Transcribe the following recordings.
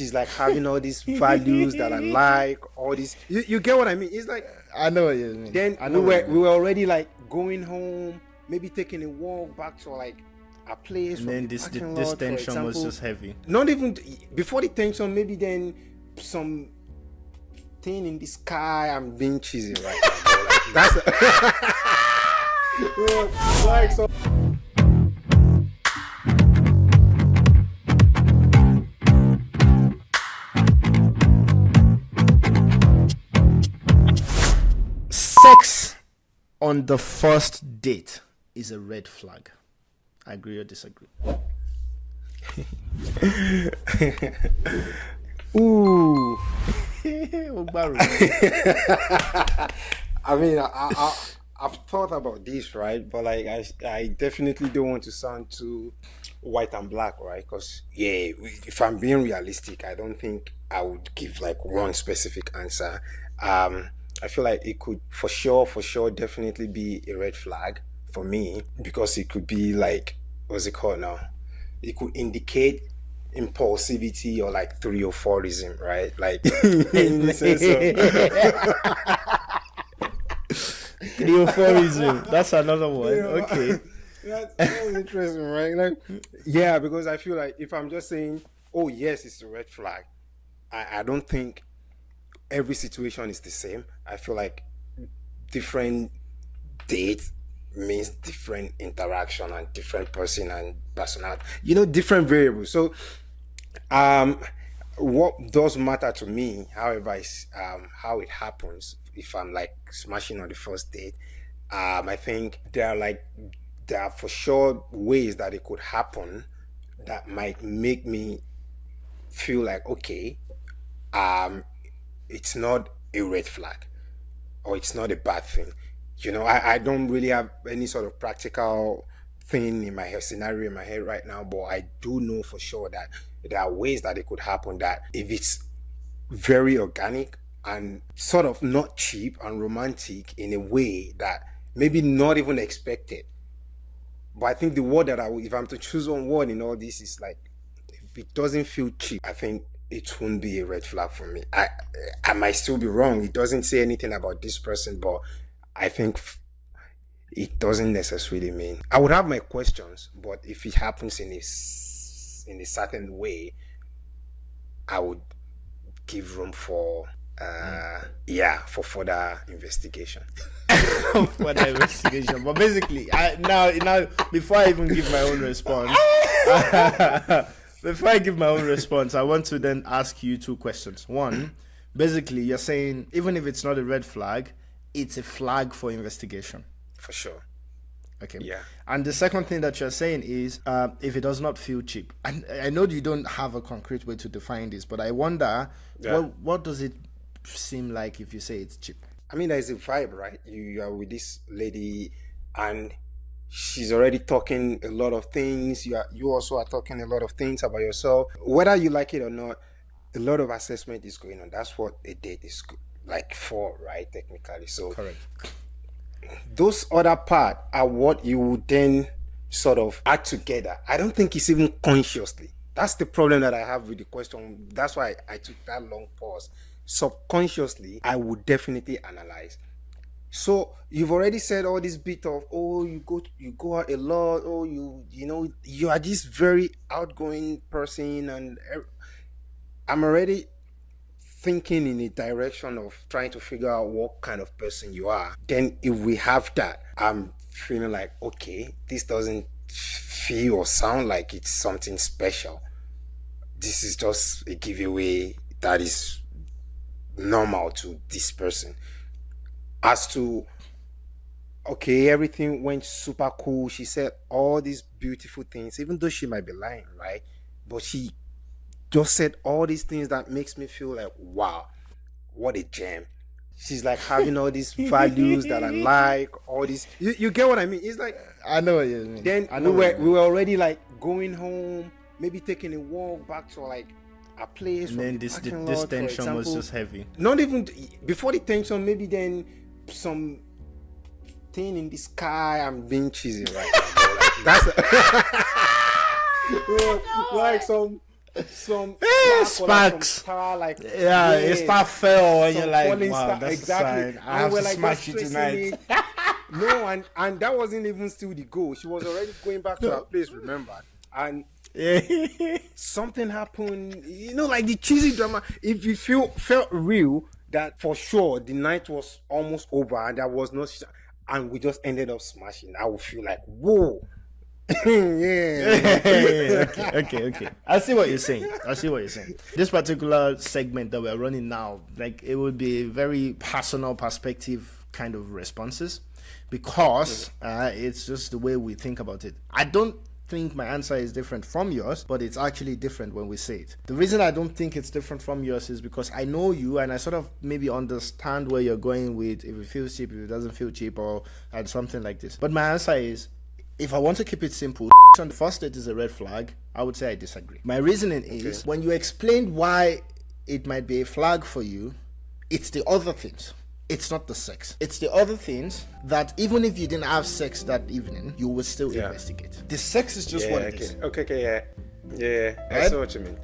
she's like having all these values that I like, all this. You get what I mean? It's like I know what you mean. then we were already like going home, maybe taking a walk back to like a place. And from then the this parking this lot, for tension was example. just heavy. Not even before the tension, maybe then some thing in the sky. I'm being cheesy right now, bro. Like, that's like so. Sex on the first date is a red flag. Agree or disagree? Ooh. I mean, I've thought about this, right? But like, I definitely don't want to sound too white and black, right? Because yeah, if I'm being realistic, I don't think I would give like one specific answer. I feel like it could for sure, definitely be a red flag for me because it could be like, what's it called now? It could indicate impulsivity or like 3 or 4ism, right? Like in the sense of 3 or 4ism. That's another one. You know, Okay. that's interesting, right? Like, yeah, because I feel like if I'm just saying, oh yes, it's a red flag, I don't think every situation is the same. I feel like different dates means different interaction and different person and personality, different variables. So what does matter to me, however, is how it happens. If I'm like smashing on the first date, I think there are for sure ways that it could happen that might make me feel like, okay, it's not a red flag or it's not a bad thing. I don't really have any sort of practical thing in my head, scenario in my head right now, but I do know for sure that there are ways that it could happen that if it's very organic and sort of not cheap and romantic in a way that maybe not even expected. But I think the word that if I'm to choose one word in all this is like, if it doesn't feel cheap, I think it won't be a red flag for me. I might still be wrong. It doesn't say anything about this person, but I think it doesn't necessarily mean. I would have my questions, but if it happens in a certain way, I would give room for for further investigation. For the investigation. But basically, now before I even give my own response, I want to then ask you 2 questions. One, basically, you're saying even if it's not a red flag, it's a flag for investigation. For sure. Okay. Yeah. And the second thing that you're saying is if it does not feel cheap. And I know you don't have a concrete way to define this, but I wonder what does it seem like if you say it's cheap? I mean, there's a vibe, right? You are with this lady and she's already talking a lot of things. You also are talking a lot of things about yourself. Whether you like it or not, a lot of assessment is going on. That's what a date is like for, right? Technically. So Correct. Those other part are what you would then sort of add together. I don't think it's even consciously. That's the problem that I have with the question. That's why I took that long pause. Subconsciously, I would definitely analyze. So you've already said all this bit of, oh, you go out a lot, oh, you are this very outgoing person, and I'm already thinking in a direction of trying to figure out what kind of person you are. Then if we have that, I'm feeling like, okay, this doesn't feel or sound like it's something special. This is just a giveaway that is normal to this person. As to, okay, everything went super cool. She said all these beautiful things, even though she might be lying, right? But she just said all these things that makes me feel like, wow, what a gem. She's like having all these values that I like, all these. You get what I mean? It's like, I know what you mean. Then we were already like going home, maybe taking a walk back to like a place. And then this tension was just heavy. Not even before the tension, maybe then some thing in the sky. I'm being cheesy right now, bro. Like, that's like some some sparks. Star, like Yeah, a star fell and you're like, falling wow, star, that's exactly. a sign. I have we're to like smash you just tonight. tracing it. No, and that wasn't even still the goal. She was already going back to her place, remember? And something happened, like the cheesy drama. If you felt real, that for sure the night was almost over and there was no, and we just ended up smashing. I would feel like, whoa. Yeah. Okay. I see what you're saying. This particular segment that we're running now, like, it would be very personal perspective kind of responses, because it's just the way we think about it. I don't think my answer is different from yours, but it's actually different when we say it. The reason I don't think it's different from yours is because I know you and I sort of maybe understand where you're going with, if it feels cheap, if it doesn't feel cheap, or and something like this. But my answer is, if I want to keep it simple, on the first date is a red flag, I would say I disagree. My reasoning is, when you explained why it might be a flag for you, it's the other things. It's not the sex. It's the other things that even if you didn't have sex that evening, you would still investigate. The sex is just what it is. Okay, yeah. I see what you mean.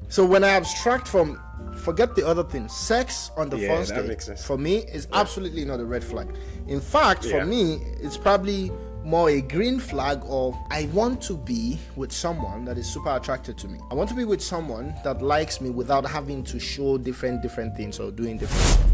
So when I abstract from, forget the other things, sex on the first date, for me, is absolutely not a red flag. In fact, for me, it's probably more a green flag of, I want to be with someone that is super attracted to me. I want to be with someone that likes me without having to show different things or doing different stuff.